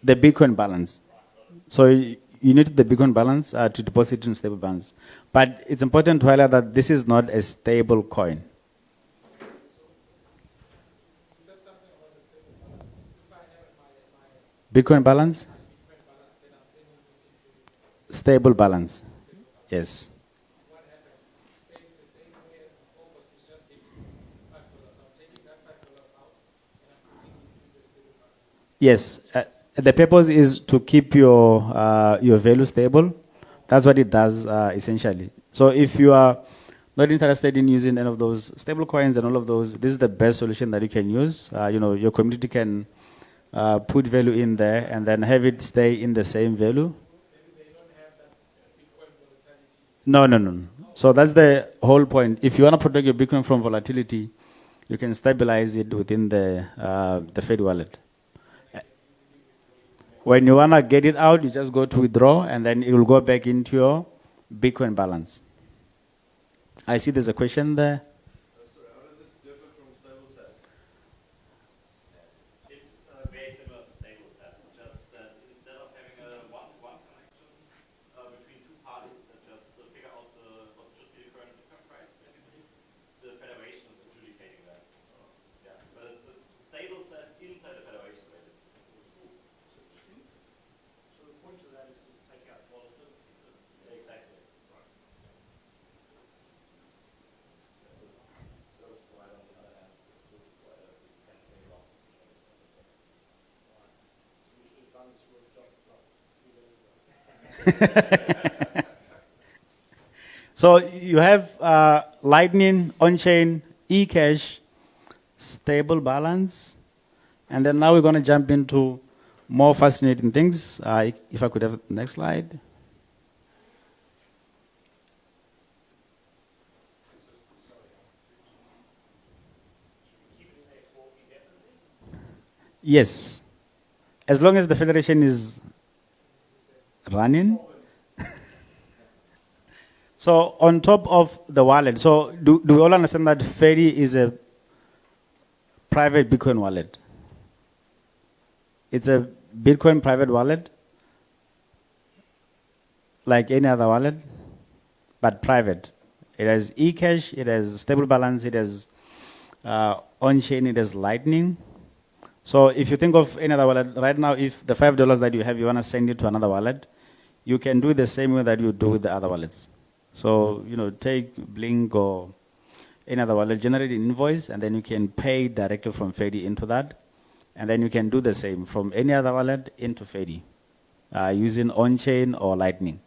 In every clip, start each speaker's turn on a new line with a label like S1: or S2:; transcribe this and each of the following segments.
S1: the Bitcoin balance. So you need the Bitcoin balance to deposit in stable balance. But it's important to highlight that this is not a stable coin. Bitcoin balance? Stable balance. Yes. Yes. The purpose is to keep your value stable. That's what it does essentially. So if you are not interested in using any of those stable coins and all of those, this is the best solution that you can use. Your community can put value in there and then have it stay in the same value. No. So that's the whole point. If you want to protect your Bitcoin from volatility, you can stabilize it within the Fedi wallet. When you want to get it out, you just go to withdraw, and then it will go back into your Bitcoin balance. I see there's a question there.
S2: How does it differ from stable sets?
S3: It's very similar to stable sets, just that instead of having a one-to-one connection between two parties that just figure out what should be the current Bitcoin price, basically, the federation is adjudicating that. Yeah, but it's stable set inside the federation, basically.
S4: So the point of that is to take out volatility.
S3: Exactly. Right.
S1: So you have Lightning, on-chain, eCash, stable balance, and then now we're going to jump into more fascinating things. If I could have the next slide. Yes, as long as the federation is running. So on top of the wallet, so do we all understand that Fedi is a private Bitcoin wallet? It's a Bitcoin private wallet, like any other wallet, but private. It has eCash, it has stable balance, it has on-chain, it has Lightning. So if you think of any other wallet, right now, if the $5 that you have, you want to send it to another wallet, you can do it the same way that you do with the other wallets. So, take Blink or any other wallet, generate an invoice, and then you can pay directly from Fedi into that. And then you can do the same from any other wallet into Fedi using on-chain or Lightning.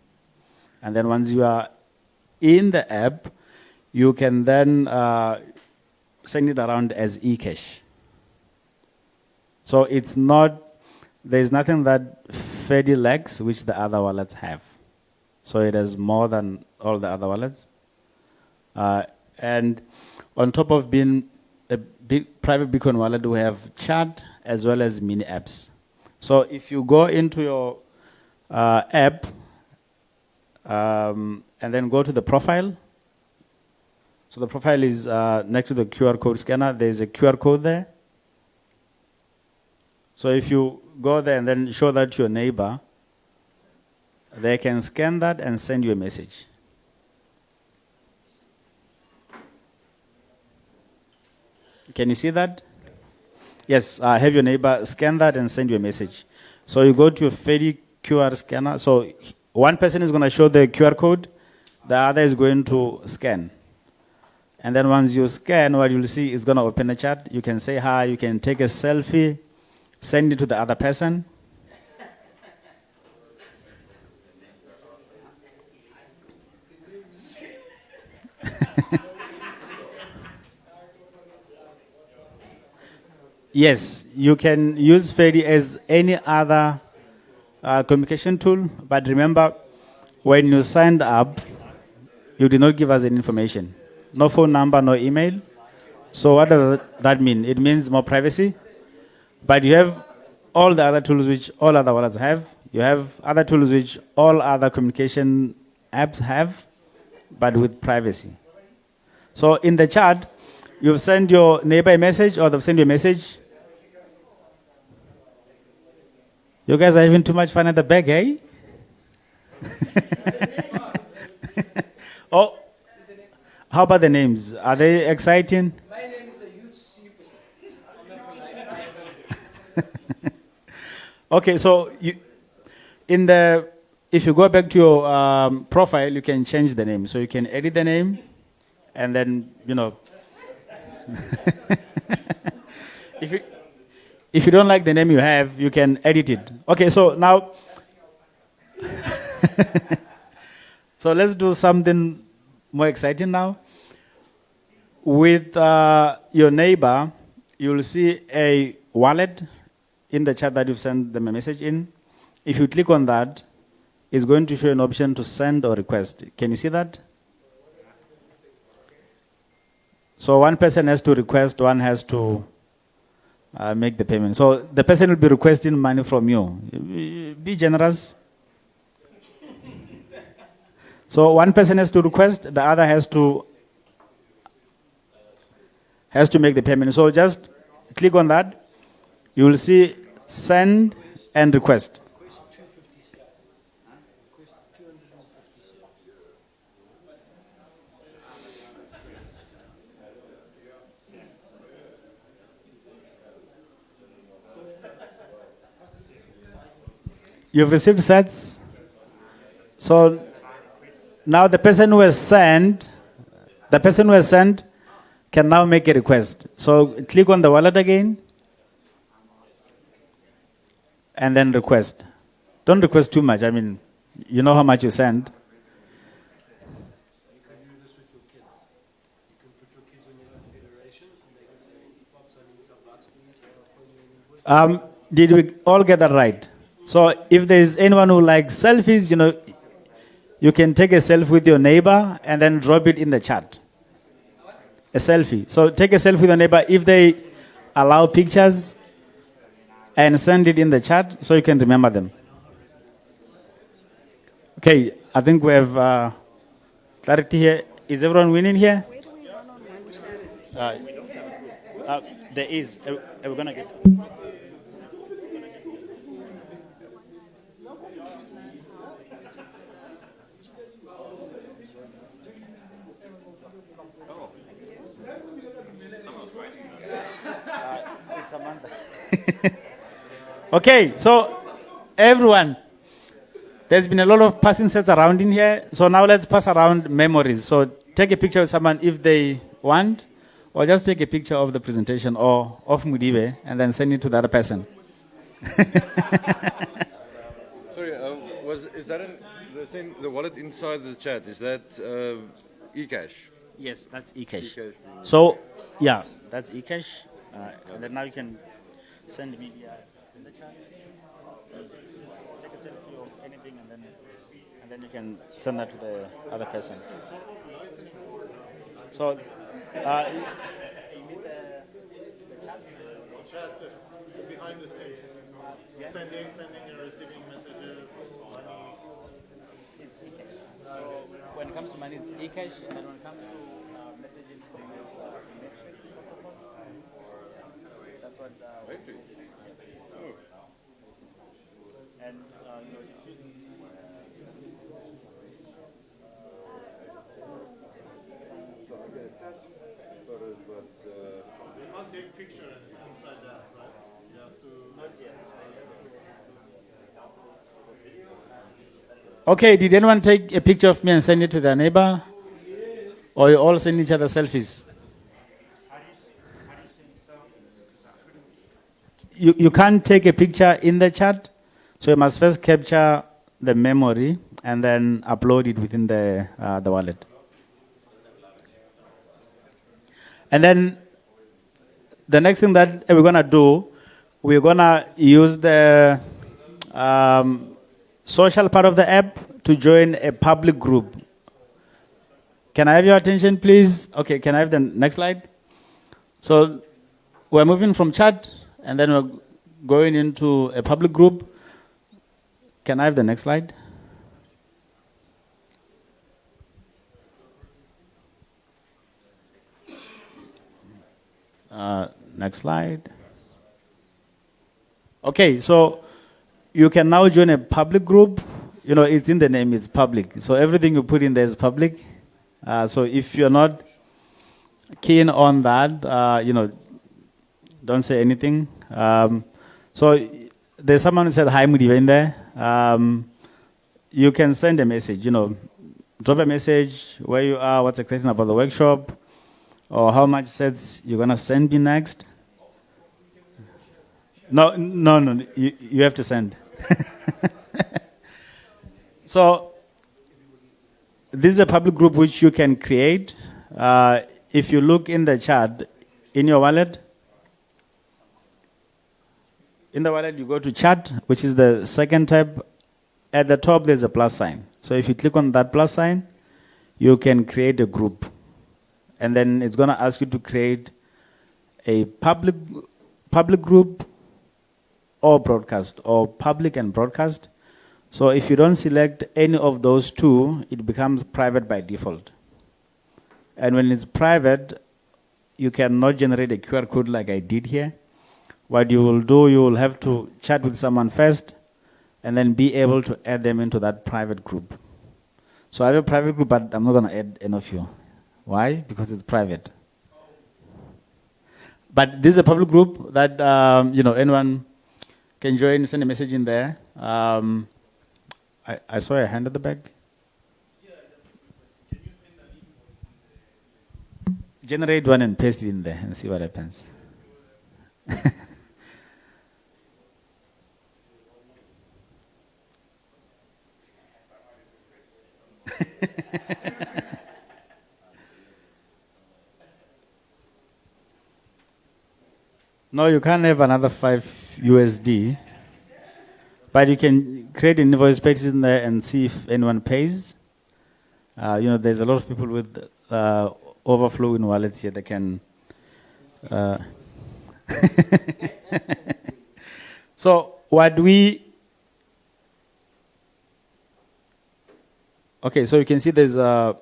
S1: And then once you are in the app, you can then send it around as eCash. So there's nothing that Fedi lacks which the other wallets have. So it has more than all the other wallets. And on top of being a big private Bitcoin wallet, we have chat as well as mini apps. So if you go into your app and then go to the profile, so the profile is next to the QR code scanner. There's a QR code there. So if you go there and then show that to your neighbor, they can scan that and send you a message. Can you see that? Yes, have your neighbor scan that and send you a message. So you go to your Fedi QR scanner. So one person is going to show the QR code, the other is going to scan. And then once you scan, what you'll see is going to open a chat. You can say hi, you can take a selfie, send it to the other person. Yes, you can use Fedi as any other communication tool, but remember, when you signed up, you did not give us any information. No phone number, no email. So what does that mean? It means more privacy, but you have all the other tools which all other wallets have. You have other tools which all other communication apps have, but with privacy. So in the chat, you've sent your neighbor a message or they've sent you a message. You guys are having too much fun at the back, eh? Oh, how about the names? Are they exciting?
S5: My name is a huge sheep.
S1: Okay, so if you go back to your profile, you can change the name. So you can edit the name, and then if you don't like the name you have, you can edit it. Okay, so now, so let's do something more exciting now. With your neighbor, you'll see a wallet in the chat that you've sent them a message in. If you click on that, it's going to show an option to send or request. Can you see that? So one person has to request, one has to make the payment. So the person will be requesting money from you. Be generous. So one person has to request, the other has to make the payment. So just click on that. You will see send and request. You've received sets. So now the person who has sent can now make a request. So click on the wallet again and then request. Don't request too much. I mean, you know how much you send.
S5: You can do this with your kids. You can put your kids on your own federation, and they can say, Pops, I need some bucks, please. I'll put you in invoice.
S1: Did we all get that right? So if there is anyone who likes selfies, you can take a selfie with your neighbor and then drop it in the chat. A selfie. So take a selfie with your neighbor if they allow pictures and send it in the chat so you can remember them. Okay, I think we have clarity here. Is everyone winning here?
S6: Where do we run on Watershed?
S1: There is. We're going to get. Okay, so everyone, there's been a lot of passing sets around in here. So now let's pass around memories. So take a picture of someone if they want, or just take a picture of the presentation or of Modibe and then send it to the other person.
S2: Sorry, is that the wallet inside the chat? Is that eCash?
S1: Yes, that's eCash.
S2: eCash.
S1: So, yeah, that's eCash. And then now you can send media in the chat. Take a selfie of anything and then you can send that to the other person. So, you need the chat?
S7: Behind the scenes. Sending and receiving messages, money.
S1: It's eCash. So when it comes to money, it's eCash, and then when it comes to messaging, it's Matrix protocol. That's what.
S2: Matrix. Oh.
S1: And
S7: You can't take pictures inside that, right? You have to. Not yet.
S1: okay, did anyone take a picture of me and send it to their neighbor? Yes. Or you all send each other selfies? You can't take a picture in the chat, so you must first capture the memory and then upload it within the wallet. And then the next thing that we're going to do, we're going to use the social part of the app to join a public group. Can I have your attention, please? Okay, can I have the next slide? So we're moving from chat, and then we're going into a public group. Can I have the next slide? Next slide. Okay, so you can now join a public group. You know, it's in the name, it's public. So everything you put in there is public. So if you're not keen on that, you know, don't say anything. So there's someone who said, hi, Modibe in there. You can send a message, you know, drop a message where you are, what's exciting about the workshop, or how much sets you're going to send me next. No, you have to send. So this is a public group which you can create. If you look in the chat, in your wallet, in the wallet you go to chat, which is the second tab. At the top there's a plus sign. So if you click on that plus sign, you can create a group. And then it's going to ask you to create a public group or broadcast, or public and broadcast. So if you don't select any of those two, it becomes private by default. And when it's private, you cannot generate a QR code like I did here. What you will do, you will have to chat with someone first and then be able to add them into that private group. So I have a private group, but I'm not going to add any of you. Why? Because it's private. But this is a public group that you know, anyone can join, send a message in there. I saw a hand at the back. Generate one and paste it in there and see what happens. No, you can't have another 5 USD, but you can create an invoice, paste it in there, and see if anyone pays. You know, there's a lot of people with overflow in wallets here that can. So what we. Okay, so you can see there's a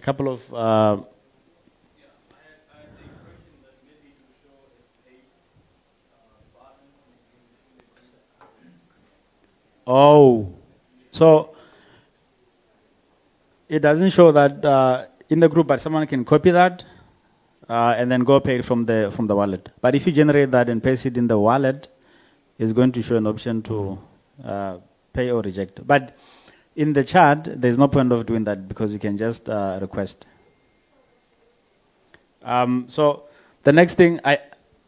S1: couple of. Oh, so it doesn't show that in the group, but someone can copy that and then go pay it from the wallet. But if you generate that and paste it in the wallet, it's going to show an option to pay or reject. But in the chat, there's no point of doing that because you can just request. So the next thing,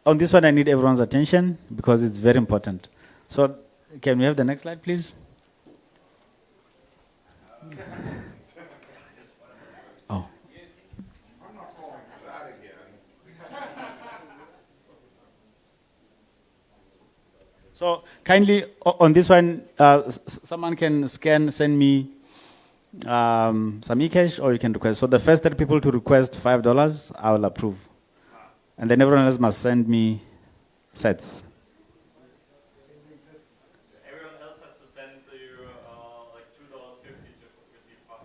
S1: on this one, I need everyone's attention because it's very important. So can we have the next slide, please? Oh. So kindly, on this one, someone can send me some eCash, or you can request. So the first 30 people to request $5, I will approve. And then everyone else must send me sets.
S3: Everyone else has to send you like $2.50 to receive $5.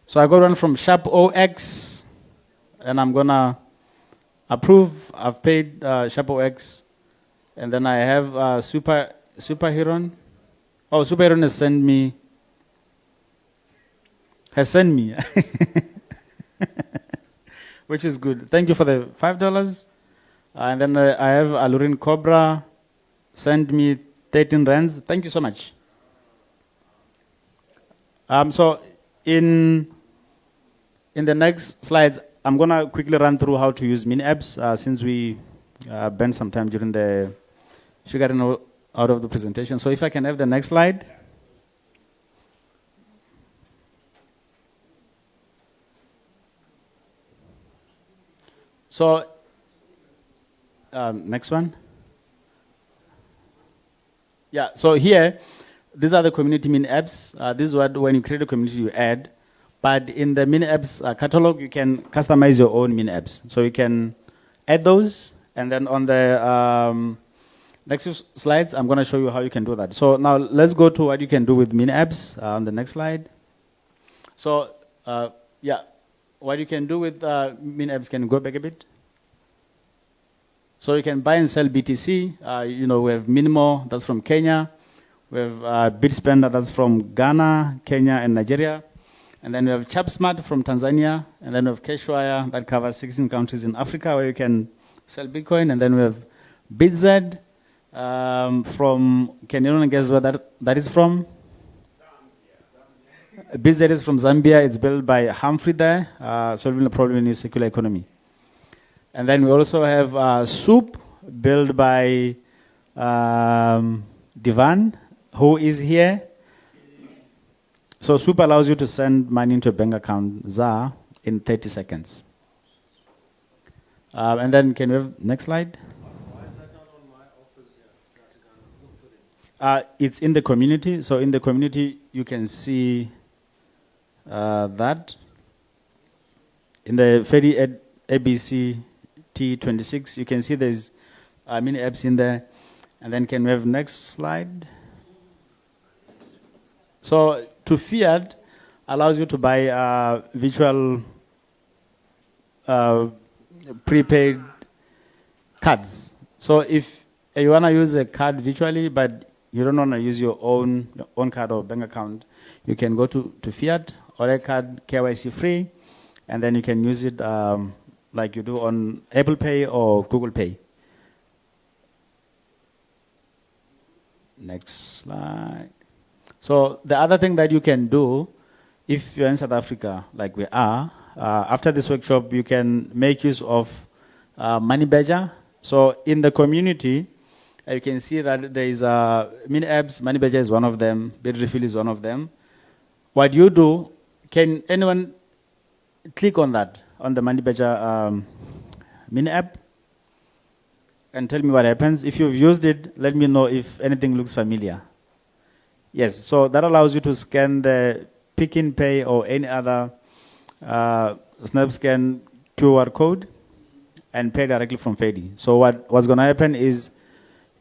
S1: So I got one from Sharp OX, and I'm gonna approve. I've paid Sharp OX, and then I have Superheron. Oh, Superheron has sent me. Which is good. Thank you for the $5. And then I have Alurin Cobra send me 13 rands. Thank you so much. So in the next slides, I'm going to quickly run through how to use mini apps since we spent some time during the figuring out of the presentation. So if I can have the next slide. So next one. Yeah, so here, these are the community mini apps. This is what, when you create a community, you add. But in the mini apps catalog, you can customize your own mini apps. So you can add those, and then on the Next few slides, I'm going to show you how you can do that. So now let's go to what you can do with mini apps on the next slide. So yeah, what you can do with mini apps, can you go back a bit? So you can buy and sell BTC. You know, we have Minimo, that's from Kenya. We have BitSpender, that's from Ghana, Kenya, and Nigeria. And then we have ChapSmart from Tanzania. And then we have Cashwire that covers 16 countries in Africa where you can sell Bitcoin. And then we have BitZ from, can anyone guess where that is from? Zambia. BitZ is from Zambia. It's built by Humphrey there, solving the problem in the circular economy. And then we also have Soup, built by Divan, who is here. So Soup allows you to send money into a bank account, ZAR, in 30 seconds. And then can we have next slide?
S5: Why is that not on my offers here? Try to go and look for it.
S1: It's in the community. So in the community, you can see that. In the Fedi ABCT26, you can see there's mini apps in there. And then can we have next slide? So to fiat allows you to buy virtual prepaid cards. So if you want to use a card virtually, but you don't want to use your own card or bank account, you can go to fiat or a card KYC free, and then you can use it like you do on Apple Pay or Google Pay. Next slide. So the other thing that you can do, if you're in South Africa, like we are, after this workshop, you can make use of Money Badger. So in the community, you can see that there is mini apps. Money Badger is one of them. BitRefill is one of them. What you do, can anyone click on that, on the Money Badger mini app, and tell me what happens? If you've used it, let me know if anything looks familiar. Yes, so that allows you to scan the Pick n Pay or any other SnapScan QR code and pay directly from Fedi. So what's going to happen is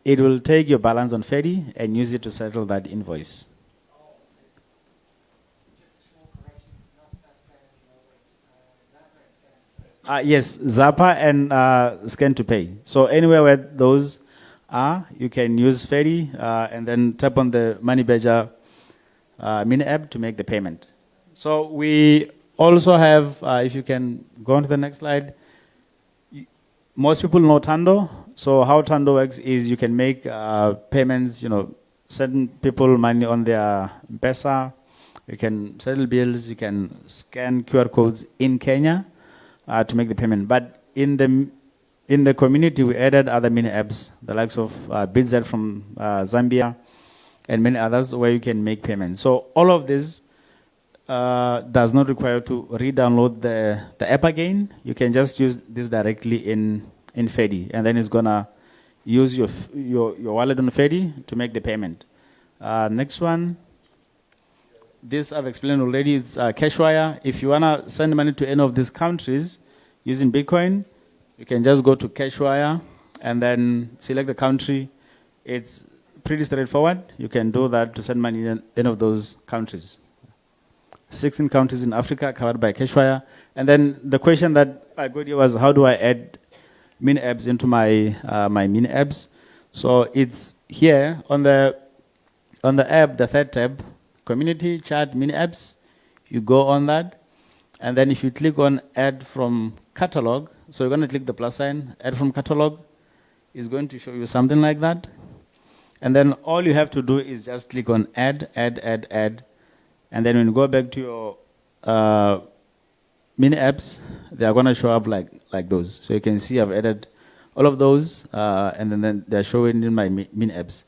S1: it will take your balance on Fedi and use it to settle that invoice. Yes, Zappa and Scan to Pay. So anywhere where those are, you can use Fedi and then tap on the Money Badger mini app to make the payment. So we also have, if you can go on to the next slide, most people know Tando. So how Tando works is you can make payments, you know, send people money on their M-Pesa, you can settle bills, you can scan QR codes in Kenya to make the payment. But in the community, we added other mini apps, the likes of BitZ from Zambia and many others where you can make payments. So all of this does not require to re-download the app again. You can just use this directly in Fedi, and then it's gonna use your wallet on Fedi to make the payment. Next one. This I've explained already. It's Cashwire. If you wanna send money to any of these countries using Bitcoin, you can just go to Cashwire and then select the country. It's pretty straightforward. You can do that to send money in any of those countries. 16 countries in Africa covered by Cashwire. And then the question that I got here was, how do I add mini apps into my my mini apps? So it's here on the app, the third tab, Community, Chat, Mini Apps. You go on that, and then if you click on Add from Catalog, so you're going to click the plus sign, Add from Catalog, is going to show you something like that. And then all you have to do is just click on Add, Add, Add, Add, and then when you go back to your mini apps, they are going to show up like those. So you can see I've added all of those, and then they're showing in my mini apps.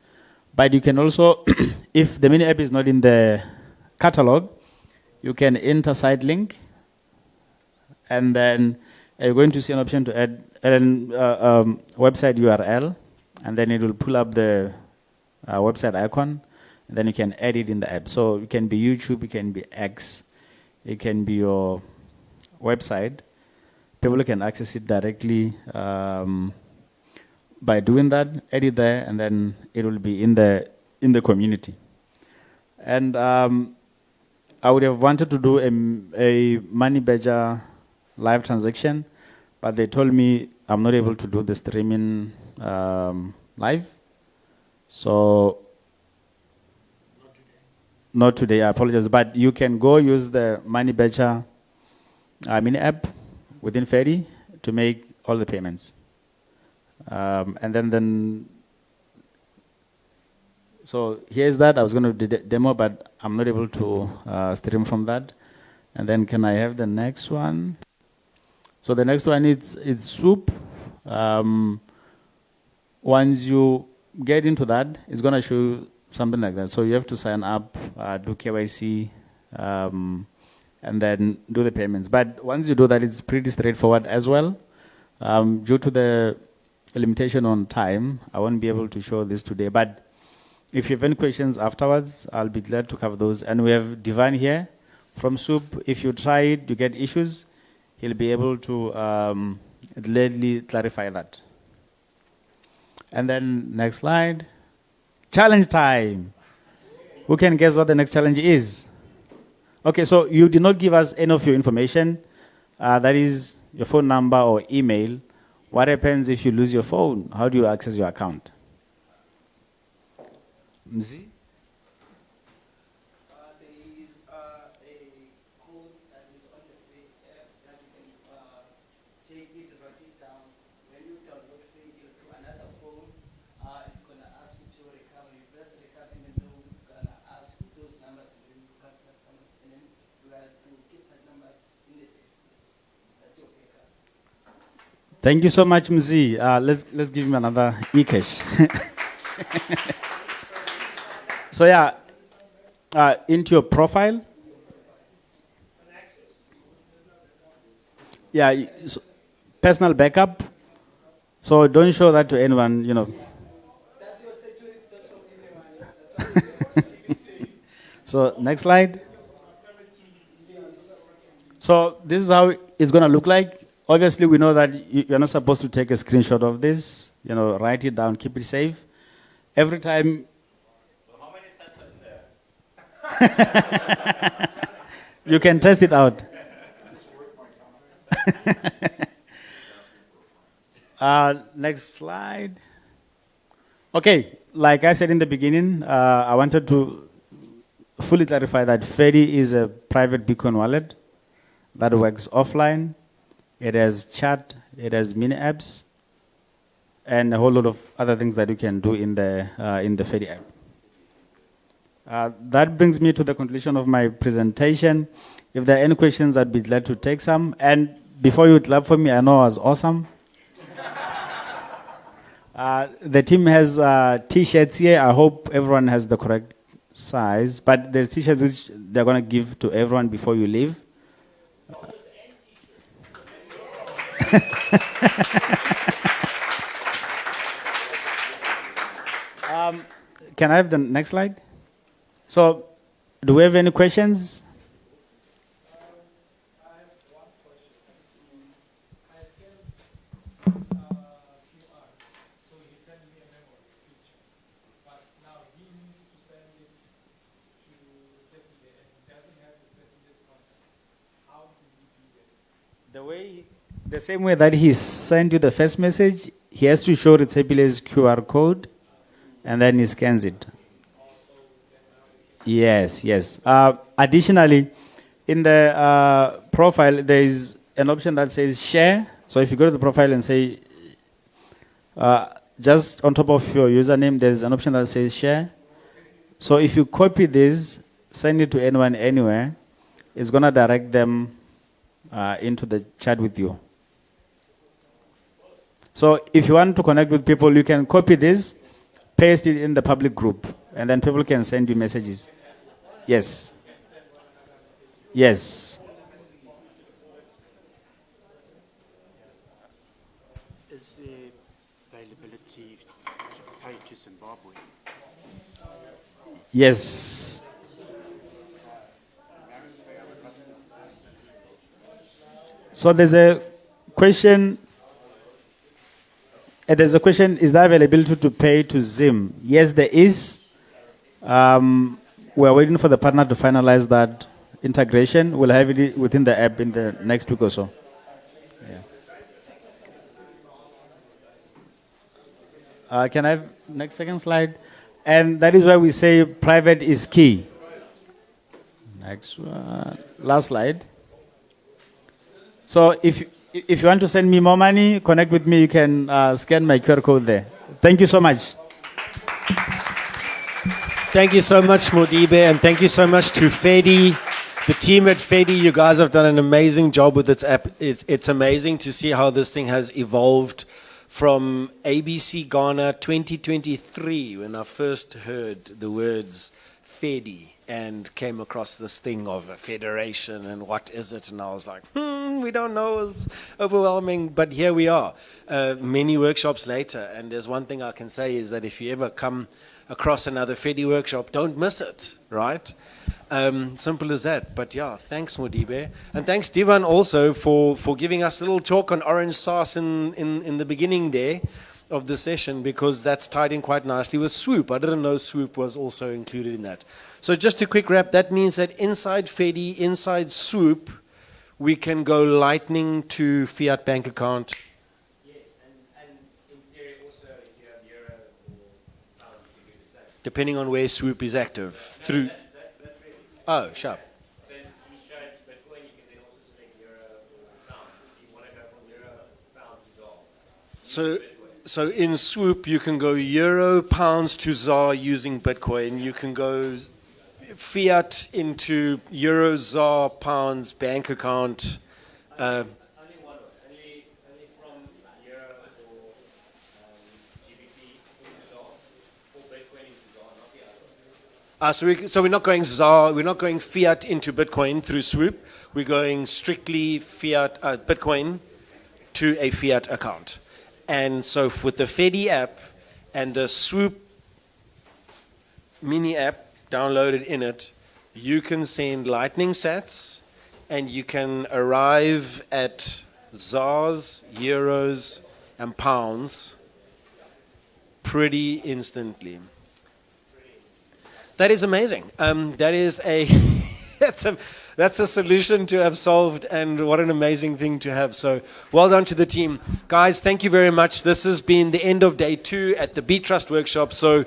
S1: But you can also, if the mini app is not in the catalog, you can enter site link, and then you're going to see an option to add website URL, and then it will pull up the website icon, and then you can add it in the app. So it can be YouTube, it can be X, it can be your website. People can access it directly by doing that, edit there, and then it will be in the community. And I would have wanted to do a money badger live transaction, but they told me I'm not able to do the streaming live. So not today, I apologize. But you can go use the money badger mini app within Fedi to make all the payments. And then so here's that. I was going to do demo, but I'm not able to stream from that. And then can I have the next one? So the next one is soup. Once you get into that, it's going to show you something like that. So you have to sign up, do KYC, and then do the payments. But once you do that, it's pretty straightforward as well. Due to the limitation on time, I won't be able to show this today. But if you have any questions afterwards, I'll be glad to cover those. And we have Divan here from Soup. If you try it, you get issues, he'll be able to gladly clarify that. And then next slide. Challenge time. Who can guess what the next challenge is? Okay, so you did not give us any of your information. That is your phone number or email. What happens if you lose your phone? How do you access your account? Mzi?
S6: There is a code that is on the Fedi app that you can take it, write it down. When you download Fedi to another phone, it's going to ask you to recover. You press recover, and then it's going to ask those numbers, and then you capture that numbers, and then you have to keep that numbers in the safe place. That's your backup.
S1: Thank you so much, Mzi. Let's give him another e-cash. So yeah, into your profile. Yeah, personal backup. So don't show that to anyone, you know.
S6: That's your security. Don't show anyone.
S1: So next slide. So this is how it's going to look like. Obviously, we know that you're not supposed to take a screenshot of this. You know, write it down, keep it safe. Every time.
S3: So how many cents are in there?
S1: You can test it out. Next slide. Okay, like I said in the beginning, I wanted to fully clarify that Fedi is a private Bitcoin wallet that works offline. It has chat, it has mini apps, and a whole lot of other things that you can do in the Fedi app. That brings me to the conclusion of my presentation. If there are any questions, I'd be glad to take some. And before you clap for me, I know I was awesome. The team has T-shirts here. I hope everyone has the correct size. But there's T-shirts which they're going to give to everyone before you leave. Can I have the next slide? So, do we have any questions?
S5: I have one question. I scanned QR, so he sent me a memory picture. But now he needs to send it to the Zephyr, and he doesn't have the Zephyr's contact. How do we do that?
S1: The same way that he sent you the first message, he has to show Ritsepile's QR code, and then he scans it. Yes. Additionally, in the profile, there is an option that says share. So if you go to the profile and say, just on top of your username, there's an option that says share. So if you copy this, send it to anyone, anywhere, it's going to direct them into the chat with you. So if you want to connect with people, you can copy this, paste it in the public group, and then people can send you messages. Yes.
S8: Is there availability to pay to Zimbabwe?
S1: Yes. So there's a question. There's a question, is there availability to pay to Zim? Yes, there is. We're waiting for the partner to finalize that integration. We'll have it within the app in the next week or so. Can I have next second slide? And that is why we say private is key. Next one, last slide. So if you want to send me more money, connect with me. You can scan my QR code there. Thank you so much.
S9: Thank you so much, Modibe, and thank you so much to Fedi. The team at Fedi, you guys have done an amazing job with this app. It's amazing to see how this thing has evolved from ABC Ghana 2023, when I first heard the words Fedi and came across this thing of a federation and what is it, and I was like, we don't know, it's overwhelming, but here we are, many workshops later, and there's one thing I can say is that if you ever come across another Fedi workshop, don't miss it, right? Simple as that. But yeah, thanks Modibe. And thanks Divan also for giving us a little talk on orange sauce in the beginning there of the session, because that's tied in quite nicely with Swoop. I didn't know Swoop was also included in that. So just a quick wrap, that means that inside Fedi, inside Swoop, we can go Lightning to fiat bank account.
S4: Yes, and in theory also if you have euro or pound, you can do the same.
S9: Depending on where Swoop is active. Through.
S4: That's really.
S9: Oh, sharp.
S4: Then you showed Bitcoin, you can then also select euro or pound. If you want to go from euro, pound to ZAR.
S9: So in Swoop, you can go euro, pounds to ZAR using Bitcoin. You can go fiat into euro, ZAR, pounds, bank account.
S4: Only one way. Only from euro or GBP into ZAR, or Bitcoin into ZAR, not the other.
S9: So we're not going ZAR, we're not going fiat into Bitcoin through Swoop. We're going strictly fiat Bitcoin to a fiat account. And so with the Fedi app and the Swoop mini app downloaded in it, you can send Lightning sats and you can arrive at ZARs, euros, and pounds pretty instantly. That is amazing. That is a that's a solution to have solved, and what an amazing thing to have. So well done to the team. Guys, thank you very much. This has been the end of day 2 at the BTrust workshop. So